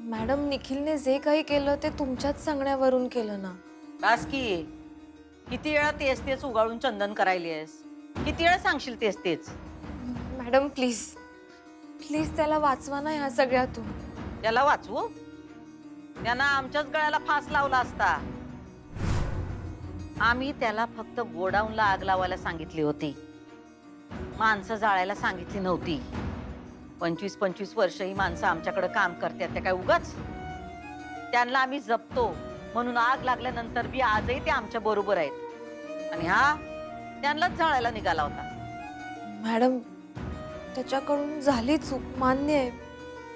Madam निखिलने जे काही केलं ते तुमच्याच सांगण्यावरून केलं ना. बास की. किती वेळा तेच तेच उगाळून चंदन करायलीस? किती वेळा सांगशील तेच तेच? मॅडम प्लीज प्लीज त्याला वाचवा ना ह्या सगळ्यातून. त्याला वाचवू? त्यानं आमच्याच गळ्याला फास लावला असता. आम्ही त्याला फक्त गोडाऊनला आग लावायला सांगितली होती, माणसं जाळायला सांगितली नव्हती. 25-25 वर्ष ही माणसं आमच्याकडे काम करतात, ते काय उगाच? त्यांना आम्ही जपतो म्हणून आग लागल्यानंतर बी आजही ते आमच्या बरोबर आहेत. आणि हा त्यांनाच जाळायला निघाला होता. मॅडम त्याच्याकडून झाली चूक मान्य आहे,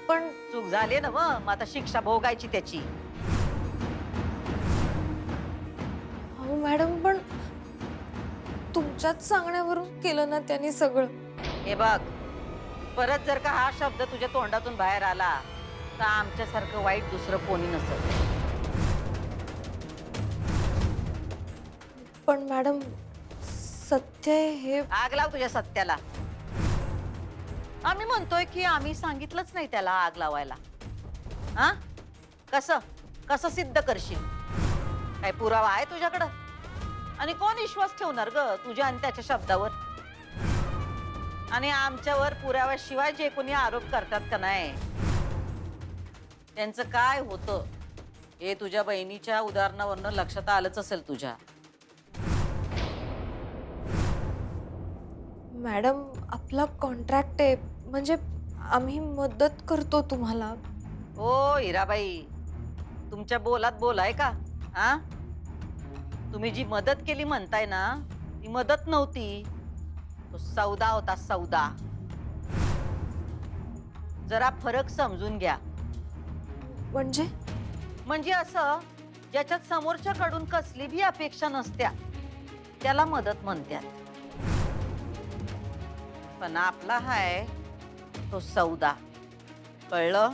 पण चूक झाली ना मग आता शिक्षा भोगायची त्याची. अहो मॅडम पण तुमच्याच सांगण्यावरून केलं ना त्यांनी सगळं. हे बघ, परत जर का हा शब्द तुझ्या तोंडातून बाहेर आला तर आमच्यासारखं वाईट दुसरं कोणी नसेल. पण मॅडम सत्य आहे हे. आग लाव तुझ्या सत्याला. आम्ही म्हणतोय की आम्ही सांगितलंच नाही त्याला आग लावायला. हा कसं कसं सिद्ध करशील? काय पुरावा आहे तुझ्याकडं? आणि कोण विश्वास ठेवणार ग तुझ्या आणि त्याच्या शब्दावर? आणि आमच्यावर पुराव्याशिवाय जे कोणी आरोप करतात का नाही, त्यांचं काय होतं हे तुझ्या बहिणीच्या उदाहरणावरनं लक्षात आलंच असेल तुझ्या. मॅडम आपला कॉन्ट्रॅक्ट आहे, म्हणजे आम्ही मदत करतो तुम्हाला. ओ हिराबाई, तुमच्या बोलात बोल आहे का? हा, तुम्ही जी मदत केली म्हणताय ना, ती मदत नव्हती, तो सौदा होता, सौदा. जरा फरक समजून घ्या. म्हणजे असं ज्याच्यात समोरच्याकडून कसली भी अपेक्षा नसत्या त्याला मदत म्हणतात. पण आपला हाय तो सौदा, कळलं?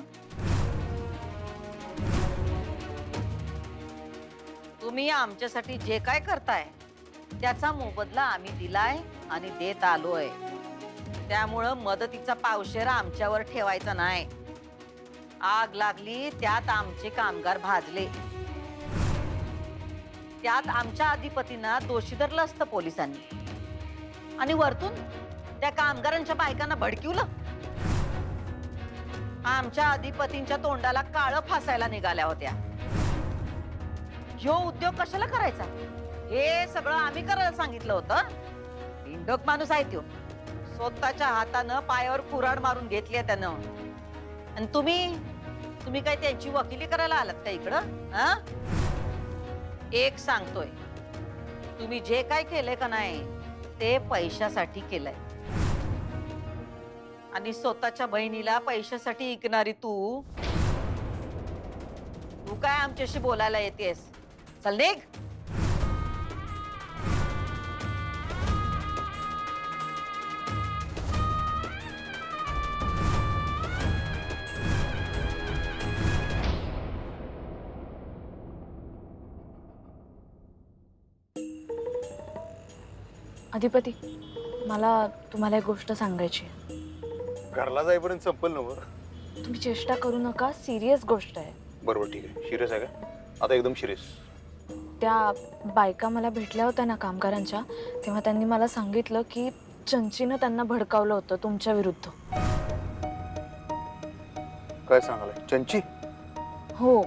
तुम्ही आमच्यासाठी जे काय करताय त्याचा मोबदला आम्ही दिलाय आणि देत आलोय. त्यामुळं मदतीचा पावशेर आमच्यावर ठेवायचा नाही. आग लागली त्यात आमचे कामगार भाजले, त्यात आमच्या अधिपतींना दोषी धरलं असतं पोलिसांनी, आणि वरतून त्या कामगारांच्या बायकांना भडकिवलं. आमच्या अधिपतींच्या तोंडाला काळं फासायला निघाल्या होत्या. ह्यो उद्योग कशाला करायचा हे सगळं आम्ही करायला सांगितलं होतं. इंडोक माणूस आहे त्यो, स्वतःच्या हातानं पायावर कुऱ्हाड मारून घेतली त्यानं. आणि तुम्ही काय त्यांची वकिली करायला आलात का इकडं? हा, एक सांगतोय, तुम्ही जे काय केलंय का नाही ते पैशासाठी केलंय. आणि स्वतःच्या बहिणीला पैशासाठी ऐकणारी तू काय आमच्याशी बोलायला येतेस? चल निघ. अधिपती, मला तुम्हाला एक गोष्ट सांगायची आहे. घरला जाईपर्यंत संपल ना? तुम्ही चेष्टा करू नका, सिरियस गोष्ट आहे. बरोबर, ठीक आहे. सिरियस आहे का? आता एकदम सिरियस. त्या बायका मला भेटल्या होत्या ना कामगारांच्या, तेव्हा त्यांनी मला सांगितलं की चंचीनं त्यांना भडकावलं होतं तुमच्या विरुद्ध. काय सांगायला? चंची? हो,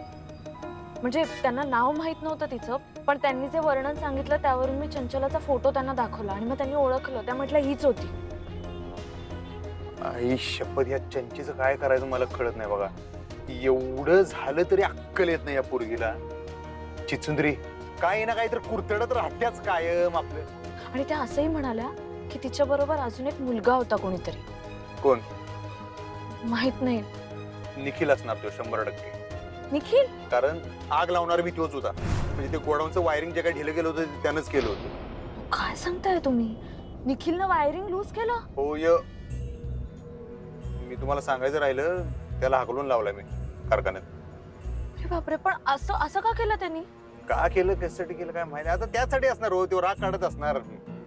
म्हणजे त्यांना नाव माहित नव्हतं तिचं, पण त्यांनी जे वर्णन सांगितलं त्यावरून मी चंचलाचा फोटो त्यांना दाखवला आणि मग त्यांनी ओळखलं. त्या म्हटलं हीच होती. आई शपथ, या चंचीचं काय करायचं मला कळत नाही बघा. एवढं झालं तरी अक्कल येत नाही या पोरगीला. चिचुंद्री काय ना काहीतरी कुरतडत राहत्याच कायम आपलं. आणि त्या असंही म्हणाल्या की तिच्या बरोबर अजून एक मुलगा होता कोणीतरी. कोण? माहित नाही. निखिल असणार तो 100%. निखिल? कारण आग लावणार मी तोच होता. म्हणजे ते गोडाऊनचं वायरिंग जे काही ढिलं गेलं होतं ते त्यानंच केलं होतं. काय सांगताय तुम्ही? निखिलनं वायरिंग लूज केलं? हो, मी तुम्हाला सांगायचं राहिलं, त्याला हाकलून लावलाय मी कारखान्यात. अरे बापरे, पण असं का केलं त्यांनी? का केलं, कशासाठी केलं काय माहिती. आता त्यासाठी असणार हो, तो राग काढत असणार.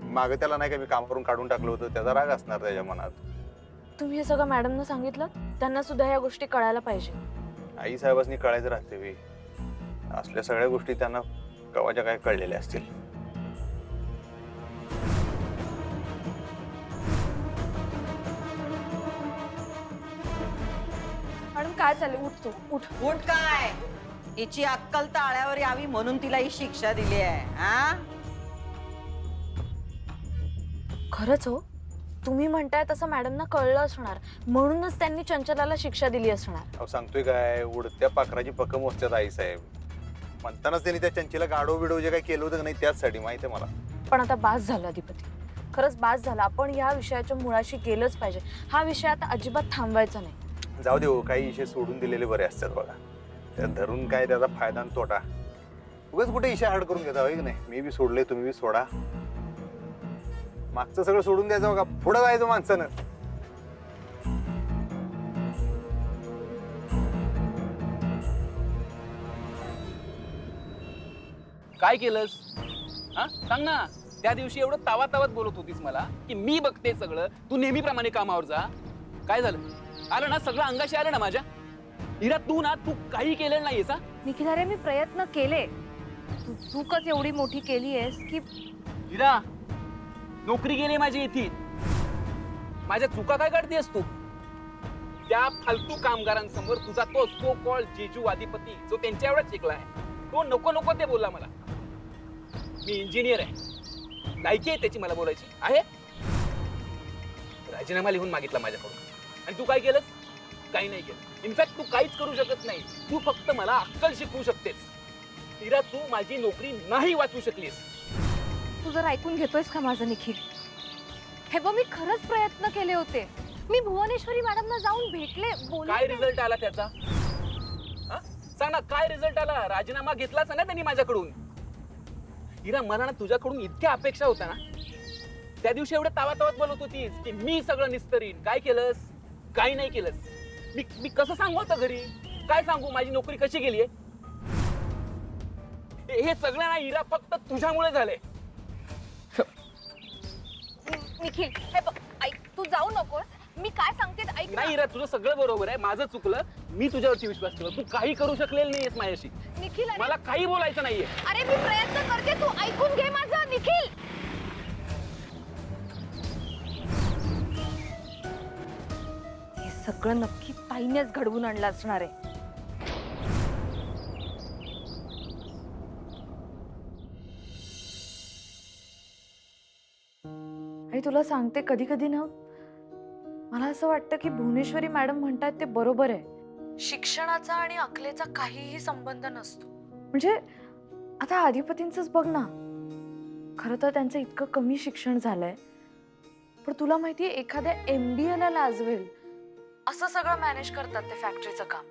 माग त्याला नाही का मी कामावरून काढून टाकलं होतं, त्याचा राग असणार त्याच्या मनात. तुम्ही हे सगळं मॅडमना सांगितलं? त्यांना सुद्धा या गोष्टी कळायला पाहिजे. आई साहेबांनी कळायचं राहते वे असल्या सगळ्या गोष्टी त्यांना कवाच्या काय कळलेल्या असतील. मॅडम काय चालेल उठतो उठ. उठ काय हिची अक्कल ताळ्यावर यावी म्हणून तिला ही शिक्षा दिली आहे. हा खरंच हो, तुम्ही म्हणताय तसं मॅडमना कळलं असणार म्हणूनच त्यांनी चंचलाला शिक्षा दिली असणार. अहो सांगतोय काय, उडत्या पाखराची पक्क मोजत्यात आई साहेब. म्हणतानाच त्यांनी त्या चंचीला गाडो बिडो जे काय केलं होतं का नाही त्याचसाठी माहिती आहे मला. पण आता बास झालं अधिपती, खरंच बास झालं. आपण या विषयाच्या मुळाशी गेलंच पाहिजे. हा विषय आता अजिबात थांबवायचा नाही. जाऊ दे हो, काही विषय सोडून दिलेले बरे असतात बघा. त्यात धरून काय त्याचा फायदा आणि तोटा. उगाच कुठे विषय हार्ड करून घेता होय की नाही. मी बी सोडले, तुम्ही बी सोडा. मागचं सगळं सोडून द्यायचं बघा, पुढं जायचं माणसानं. काय केलंस? हा सांग ना. त्या दिवशी एवढं तावातावात बोलत होतीस मला की मी बघते सगळं, तू नेहमीप्रमाणे कामावर जा. काय झालं? आलं ना सगळं अंगाशी आलं ना माझ्या. हिरा तू काही केलेलं नाहीयेस. हा निखिल अरे मी प्रयत्न केले, तू चूकच एवढी मोठी केली आहेस की हिरा, नोकरी गेली माझी इथे. माझ्या चुका काय काढतेस तू? त्या फालतू कामगारांसमोर तुझा तो सो कॉल जेजू अधिपती जो त्यांच्या एवढा शिकलाय तो नको नको ते बोलला मला. मी इंजिनियर आहे, लायकी आहे त्याची मला बोलायची आहे. राजीनामा लिहून मागितला माझ्याकडून आणि तू काय केलंस? काही नाही केलं. इनफॅक्ट तू काहीच करू शकत नाही. तू फक्त मला अक्कल शिकवू शकतेस. हिरा, तू माझी नोकरी नाही वाचवू शकलीस. तू जर ऐकून घेतोयस का माझं निखिल? हे बघ मी खरंच प्रयत्न केले होते. मी भुवनेश्वरी मॅडमना जाऊन भेटले, बोलले. काय रिझल्ट आला त्याचा? हा? सांग ना काय रिझल्ट आला? राजीनामा घेतलाच ना त्यांनी माझ्याकडून. हिरा, मला ना तुझ्याकडून इतक्या अपेक्षा होत्या ना. त्या दिवशी एवढं तावातावात बोलत होतीस की मी सगळं निस्तरीन. काय केलंस? काही नाही केलंस. मी कसं सांगू आता घरी? काय सांगू माझी नोकरी कशी गेलीये? हे सगळं ना हिरा फक्त तुझ्यामुळे झालंय. निखिल हे बघ ऐक, तू जाऊ नकोस. मी काय सांगते ऐक ना. नाही हिरा, तुझं सगळं बरोबर आहे. माझं चुकलं. मी तुझ्यावरती विश्वास ठेवला. तू काही करू शकलेली नाहीयेस माझ्याशी. निखिल अरे, मला काही बोलायचं नाहीये. अरे मी प्रयत्न करते, तू ऐकून घे माझं. निखिल हे सगळं नक्की ताईनेच घडवून आणलं असणार आहे. आणि तुला सांगते कधी कधी ना मला असं वाटतं की भुवनेश्वरी मॅडम म्हणतात ते बरोबर आहे. शिक्षणाचा आणि अकलेचा काहीही संबंध नसतो. म्हणजे आता अधिपतींचंच बघ ना. खरं तर त्यांचं इतकं कमी शिक्षण झालंय, पण तुला माहितीये एखाद्या MBA ला लाजवेल असं सगळं मॅनेज करतात ते फॅक्टरीचं काम.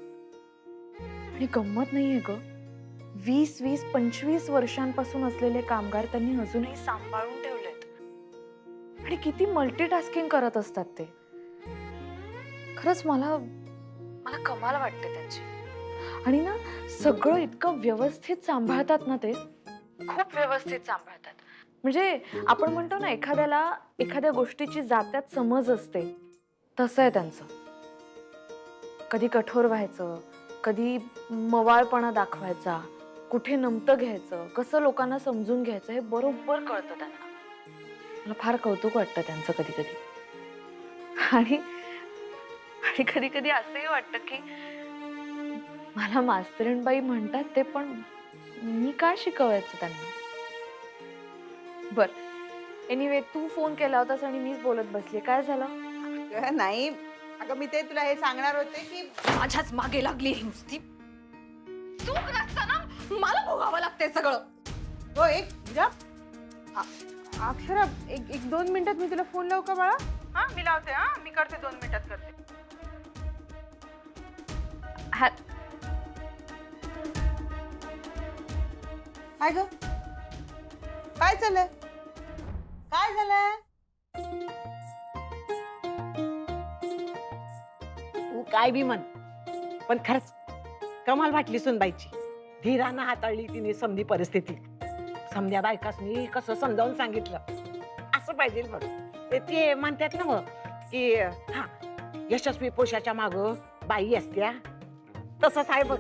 आणि गंमत नाहीये ग, 20-25 वर्षांपासून असलेले कामगार त्यांनी अजूनही सांभाळून ठेवलेत. आणि किती मल्टीटास्किंग करत असतात ते. खरंच मला कमाल वाटते त्यांची. आणि ना सगळं इतकं व्यवस्थित सांभाळतात ना ते, खूप व्यवस्थित सांभाळतात. म्हणजे आपण म्हणतो ना एखाद्याला एखाद्या गोष्टीची जात्यात समज असते, तसं आहे त्यांचं. कधी कठोर व्हायचं, कधी मवाळपणा दाखवायचा, कुठे नमतं घ्यायचं, कसं लोकांना समजून घ्यायचं हे बरोबर कळतं त्यांना. मला फार कौतुक वाटतं त्यांचं कधी कधी. आणि कधी कधी असंही वाटतं की मला मास्तरीणबाई म्हणतात ते, पण मी काय शिकवायचं त्यांना. बर एनिवे, तू फोन केला होतास आणि मीच बोलत बसली. काय झालं? नाही अगं, मी ते तुला हे सांगणार होते की माझ्याच मागे लागली ही नुसती. चूक नसताना मला भोगावं लागते सगळं. हो एक हिरा, अक्षरा एक 2 मिनिटात मी तुला फोन लावू का बाळा? हा मी लावते. हा मी करते, 2 मिनिटात करते. काय ग, काय झालंय? काय झालंय? तू काय बी म्हण, पण खरंच कमाल वाटली सुनबाईची. धीरानं हाताळली तिने समधी परिस्थिती. समध्या बायकासनी कसं समजावून सांगितलं. असं पाहिजे बघ. ते म्हणतात ना मग की हा, यशस्वी पुरुषाच्या माग बाई असत्या, तसंच आहे बघ.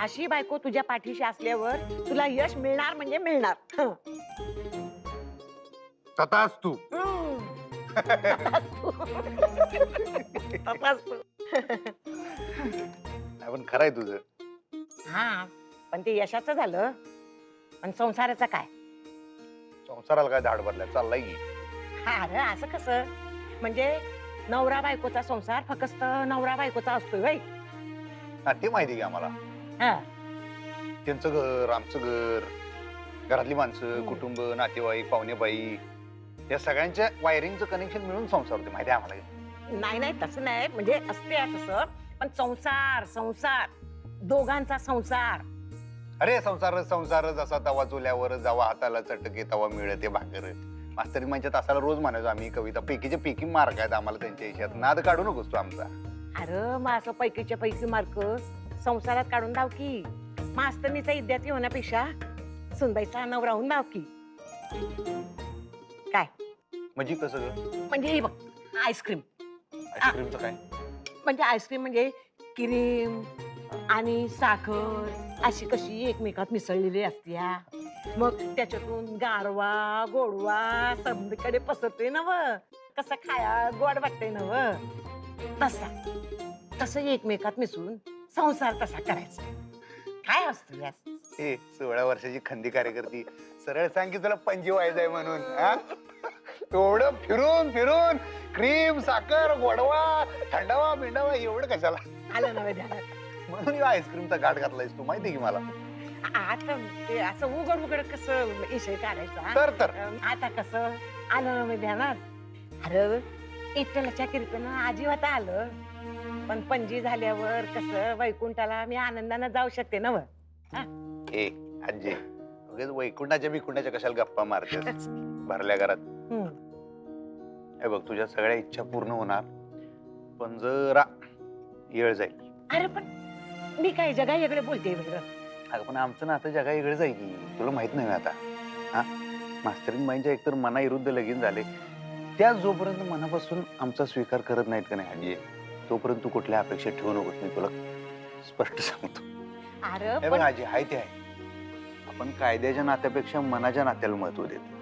अशी बायको तुझ्या पाठीशी असल्यावर तुला यश मिळणार म्हणजे मिळणार. हं. तथाच तू. तसाच तू. नाही, पण खरंय तुझं. हा, पण ते यशाचं झालं, पण संसाराचं काय? संसाराला काय धाड भरल्या चाललाय की. हा अरे असं कसं? म्हणजे नवरा बायकोचा संसार फक्त नवरा बायकोचा असतोय बाई. हा, ते माहिती की आम्हाला. हा. त्यांचं घर, आमचं घर, घरातली माणसं, हम्म. कुटुंब, नातेवाईक, पाहुणेबाई, या सगळ्यांच्या वायरिंगचं कनेक्शन मिळून संसार होते, माहिती आहे आम्हाला. नाही नाही तसं नाही, म्हणजे असते तसं, पण संसार संसार दोघांचा संसार. अरे संसार संसार जसा तवा चुल्यावर जावा हाताला चटके तवा मिळते भाकर. मास्तरी म्हणजे तासाला रोज म्हणायचो आम्ही कविता. पैकीच्या पैकी मार्क आहेत आम्हाला त्यांच्या हिशात. नाद काढू नकोस तू आमचा. अरे मग असं पैकीच्या पैकी मार्क संसारात काढून दाव की. मास्तरणीचा विद्यार्थी होण्यापेक्षा सुनबाईचा नवरा होऊन दाव की. काय म्हणजे कसं ग? म्हणजे हे बघ, आईस्क्रीम. आईस्क्रीमचं काय? म्हणजे आईस्क्रीम म्हणजे क्रीम आणि साखर अशी कशी एकमेकात मिसळलेली असत्या. मग त्याच्यातून गारवा गोडवा सगळीकडे पसरतोय ना व. कसं खाया गोड वाटतंय ना व. तसं एकमेकात मिसळून संसार तसा करायचा. काय असतं यास? ए 16 वर्षाची खंदी कार्यकर्ती, सरळ सांग की तुला पणजी व्हायचंय म्हणून. हा, एवढं फिरून फिरून क्रीम साखर गोडवा थंडावा बिंडावा एवढं कशाला? आलं ना ध्यानात. म्हणून या आईस्क्रीमचा गाठ घातलायस तू, माहिती की मला. आता ते असं उघड उघड कसं इशय काढायचा. तर आता कसं आलं ना ध्यानात. अरे इटल्याच्या कीर्तनानं आजीवात आलं, पण पणजी झाल्यावर कसं वैकुंठाला मी आनंदानं जाऊ शकते ना व. ए आजी, उगाच वैकुंठाच्या बिकुंठाच्या कशाला गप्पा मारतेस भरल्या घरात. हे बघ, तुझ्या सगळ्या इच्छा पूर्ण होणार, पण जरा येळ जाईल. अरे पण मी काय जगा वेगळे बोलते वेगळं. अगं पण आमचं नातं जगा वेगळं जाईल की, तुला माहित नाही आता. हा, मास्तरीन बाईंच्या एकतर मनाविरुद्ध लगीन झाले, त्या जोपर्यंत मनापासून आमचा स्वीकार करत नाहीत का नाही आजी, तोपर्यंत तू कुठल्या अपेक्षा ठेवू नकोस. मी तुला स्पष्ट सांगतो. अरे हे बघ पण आजी, हाय ते आहे. आपण कायद्याच्या नात्यापेक्षा मनाच्या नात्याला महत्व देतो.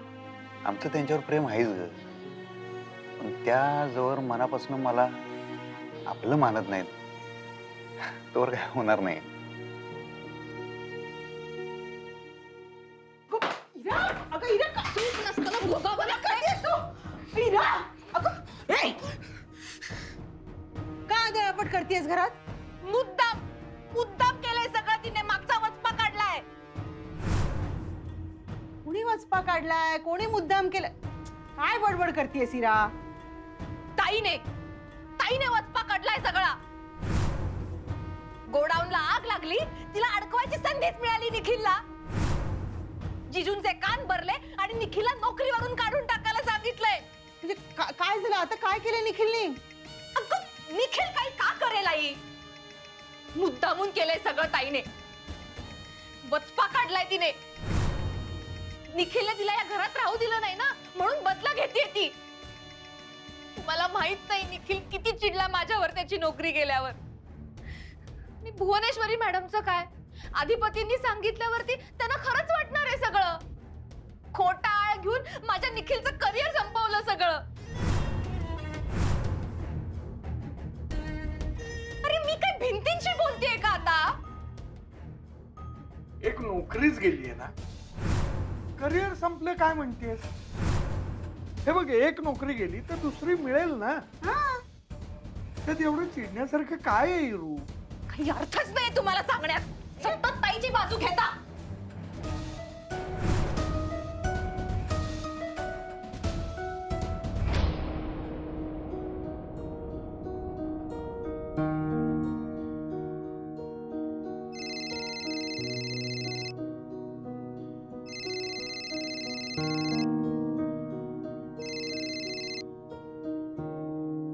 आमचं त्यांच्यावर प्रेम आहेच ग, पण त्या जवळ मनापासून मला आपलं मानत नाहीत, तोवर काय होणार नाही. अगं इरा का तू नसताना भोगावला काय असतो? इरा अगं ए! का गळापट करतेस घरात? मुद्दाम मुद्दाम केलंय सगळं तिने. मागचा वचपा काढलाय. कुणी वचपा काढलाय? कोणी मुद्दाम केलं? काय बडबड करतेस इरा? ताईने वचपा काढलाय सगळा. गोडाऊनला आग लागली, तिला अडकवायची संधीच मिळाली निखिलला. जिजूंचे कान भरले आणि निखिलला नोकरीवरून काढून टाकायला सांगितलंय. म्हणजे काय झालं आता? काय केलं निखिलने? अगं निखिल काही का करेल आई? मुद्दामून केलंय सगळं ताईने. वचपा काढलाय तिने. निखिलने तिला या घरात राहू दिलं नाही ना, म्हणून बदला घेतेय ती. मला माहित नाही निखिल किती चिडला माझ्यावर त्याची नोकरी गेल्यावर. मी भुवनेश्वरी मॅडमचं काय, अधिपतींनी सांगितल्यावरती त्यांना खरंच वाटणार आहे सगळं. खोटा आळ घेऊन माझ्या निखिलचं करिअर संपवलं सगळं. अरे मी काय भिंतींशी बोलतेय का आता? एक नोकरीच गेलीये ना, करिअर संपलं काय म्हणतेस? हे बघ, एक नोकरी गेली तर दुसरी मिळेल ना. त्यात एवढं चिडण्यासारखं काय आहे इरू? काही अर्थच नाही तुम्हाला सांगण्यात. सतत ताईची बाजू घेता.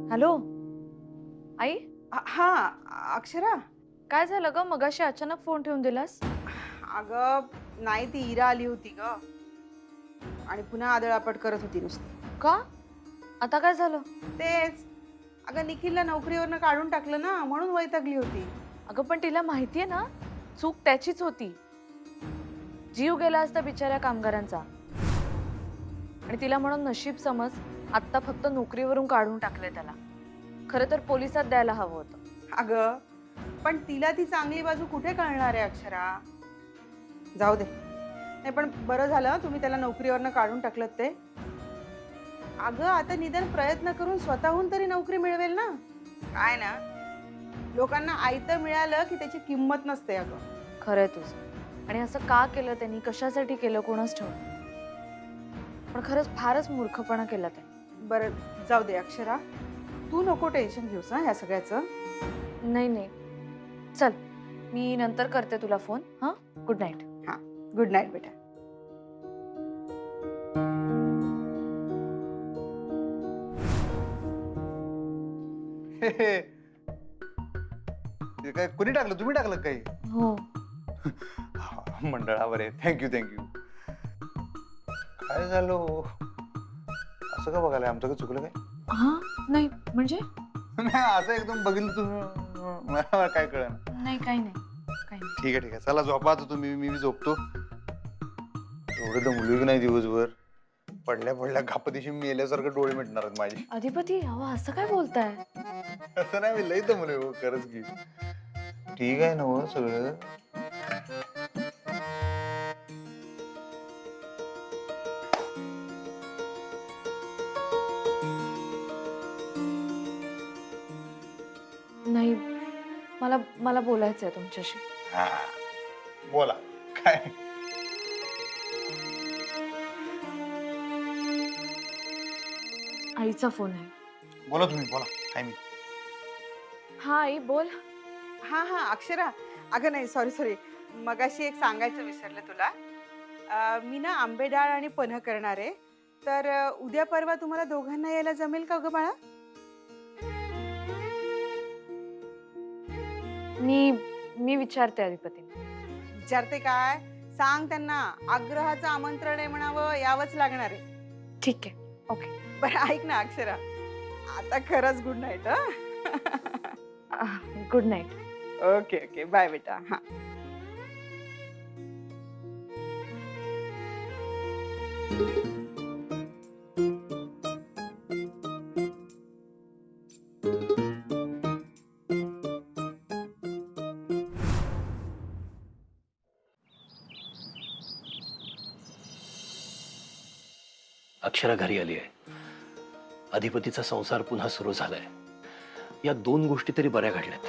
हॅलो आई, हा अक्षरा, काय झालं ग? मगाशी अचानक फोन ठेवून दिलास? अगं नाही, ती इरा आली होती ग आणि पुन्हा आदळापट करत होती नुसती. का? आता काय झालं? तेच, अगं निखिलला नोकरीवरनं काढून टाकलं ना, म्हणून वैतागली होती. अगं पण तिला माहितीये ना, चूक त्याचीच होती. जीव गेला असता बिचाऱ्या कामगारांचा. आणि तिला म्हणून नशीब समज आत्ता फक्त नोकरीवरून काढून टाकलंय त्याला. खरं तर पोलिसात द्यायला हवं होतं. अगं पण तिला ती चांगली बाजू कुठे कळणार आहे अक्षरा. जाऊ दे. नाही पण बरं झालं तुम्ही त्याला नोकरीवरनं काढून टाकलं ते. अगं आता निदान प्रयत्न करून स्वतःहून तरी नोकरी मिळवेल ना. काय ना, लोकांना आयतं मिळालं की त्याची किंमत नसते. अगं खरंय तुझं. आणि असं का केलं त्यांनी, कशासाठी केलं कोणाच ठेव. पण खरंच फारच मूर्खपणा केला त्याने. बरं जाऊ दे अक्षरा, तू नको टेन्शन घेऊस ना ह्या सगळ्याचं. नाही नाही, चल मी नंतर करते तुला फोन. हां, गुड नाईट. हां, गुड नाईट बेटा. ते काय कोणी टाकलं, तुम्ही टाकलं काही? हो. मंडळावर आहे. Thank you thank you. काय झालं असं का बघायला, आमचं काय चुकलं काय? हां, नाही म्हणजे नाही असं एकदम बघितलं तुम्ही, मला काय कळलं. नाही, काही नाही, काही नाही. ठीक आहे ठीक आहे, चला झोपा आता तुम्ही, मी झोपतो. एवढं दमलोय की नाही दिवसभर. पडल्या पडल्या घापतीशी मेल्यासारखं डोळे मिटणार आहेत माझे. अधिपती, अहो असं काय बोलताय? असं नाही, मी लई दमलोय हो, खरंच की. ठीक आहे ना हो सगळं. नाही, मला मला बोलायचंय तुमच्याशी. हा बोला काय. आईचा फोन आहे. बोला तुम्ही, बोला काय. मी हा आई, बोल. हां हां अक्षरा, अगं नाही सॉरी, मगाशी एक सांगायचं विसरलं तुला. मी ना आंबे डाळ आणि पन्ह करणार आहे. तर उद्या परवा तुम्हाला दोघांना यायला जमेल का गं बाळा? मी विचारते अधिपतींना. विचारते काय, सांग त्यांना आग्रहाचं आमंत्रण आहे म्हणावं, यावंच लागणार आहे. ठीक आहे, ओके. बरं ऐक ना अक्षरा, आता खरंच good night. Good night. Okay okay, bye बेटा. हां. अक्षरा घरी आली आहे. अधिपतीचा संसार पुन्हा सुरू झालाय. या दोन गोष्टी तरी बऱ्या घडल्यात.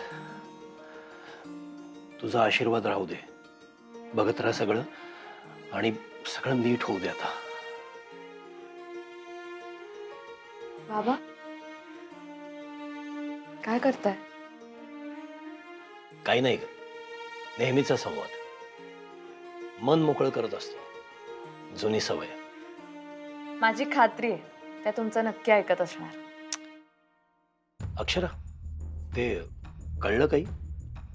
तुझा आशीर्वाद राहू दे. बघत राहा सगळं, आणि सगळं नीट होऊ दे आता. बाबा, काय करताय? काही नाही ग, नेहमीचा संवाद. मन मोकळं करत असतो. जुनी सवय. माझी खात्री आहे त्या तुमचं नक्की ऐकत असणार. अक्षरा, ते कळलं काही?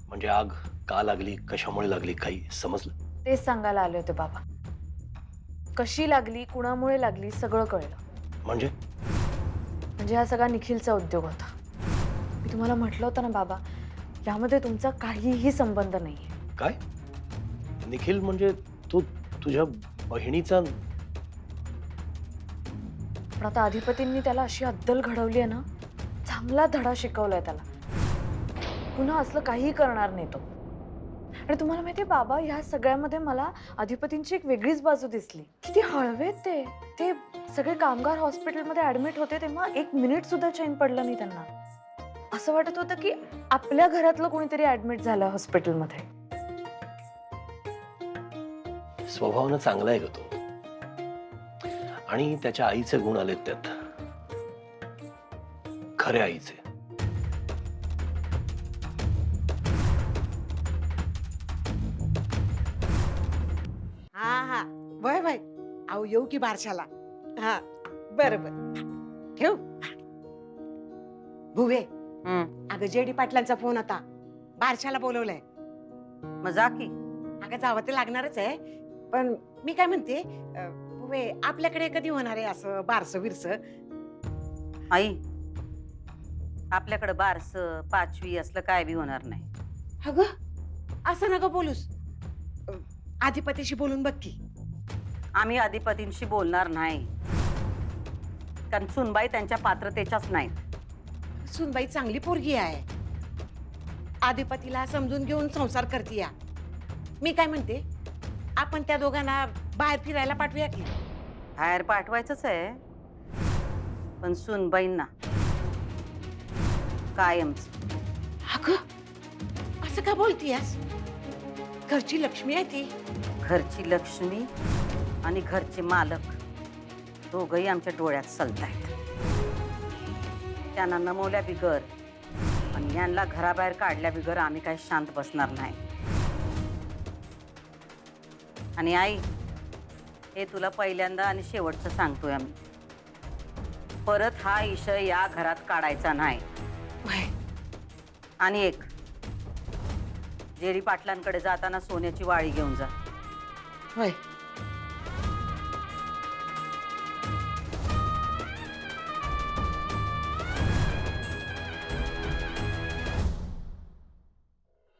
म्हणजे आग का लागली, कशामुळे लागली, काही समजलं? तेच सांगायला आले होते बाबा. कशी लागली, कुणामुळे लागली, सगळं कळलं. म्हणजे हा सगळा निखिलचा उद्योग होता. मी तुम्हाला म्हटलं होतं ना बाबा, यामध्ये तुमचा काहीही संबंध नाहीये. काय? निखिल म्हणजे तू तुझ्या बहिणीचा? पण आता अधिपतींनी त्याला अशी अद्दल घडवली आहे ना, चांगला धडा शिकवलाय त्याला. पुन्हा असलं काही करणार नाही तो. आणि तुम्हाला माहितीये बाबा, ह्या सगळ्यामध्ये मला अधिपतींची एक वेगळीच बाजू दिसली. किती हळवेत ते सगळे कामगार हॉस्पिटलमध्ये ऍडमिट होते तेव्हा एक मिनिट सुद्धा चैन पडलं नाही त्यांना. असं वाटत होतं की आपल्या घरातलं कोणीतरी ऍडमिट झालं हॉस्पिटलमध्ये. स्वभावानं चांगला आहे ग तो. आणि त्याच्या आईचे गुण आलेत त्यात, खऱ्या आईचे. हा हा, वय वय. अहो येऊ की बारशाला. हा बरं बरं, ठेव. भुवे, अगं जेडी पाटलांचा फोन होता. बारशाला बोलवलंय. मग जा की. अगं जावं ते लागणारच आहे. पण मी काय म्हणते, भुवे आपल्याकडे कधी होणार आहे असं बारसं विरस? आई, आपल्याकडे बारस पाचवी असलं काय बी होणार नाही. अगं असं नका बोलूस. अधिपतीशी बोलून बघ की. आम्ही अधिपतींशी बोलणार नाही, कारण सुनबाई त्यांच्या पात्रतेच्याच नाहीत. सुनबाई चांगली पोरगी आहे. अधिपतीला समजून घेऊन संसार करतीया. मी काय म्हणते, आपण त्या दोघांना बाहेर फिरायला पाठवूया की. बाहेर पाठवायचंच आहे, पण सुनबाईंना कायमच. अगं असं का बोलतीयास? घरची लक्ष्मी आहे ती. घरची लक्ष्मी आणि घरचे मालक दोघही आमच्या डोळ्यात सलतायत. त्यांना नमवल्या बिगर आणि यांना घराबाहेर काढल्या बिगर आम्ही काही शांत बसणार नाही. आणि आई, हे तुला पहिल्यांदा आणि शेवटचं सांगतोय आम्ही, परत हा विषय या घरात काढायचा नाही. होय. आणि एक, जेडी पाटलांकडे जाताना सोन्याची वाळी घेऊन जा. होय.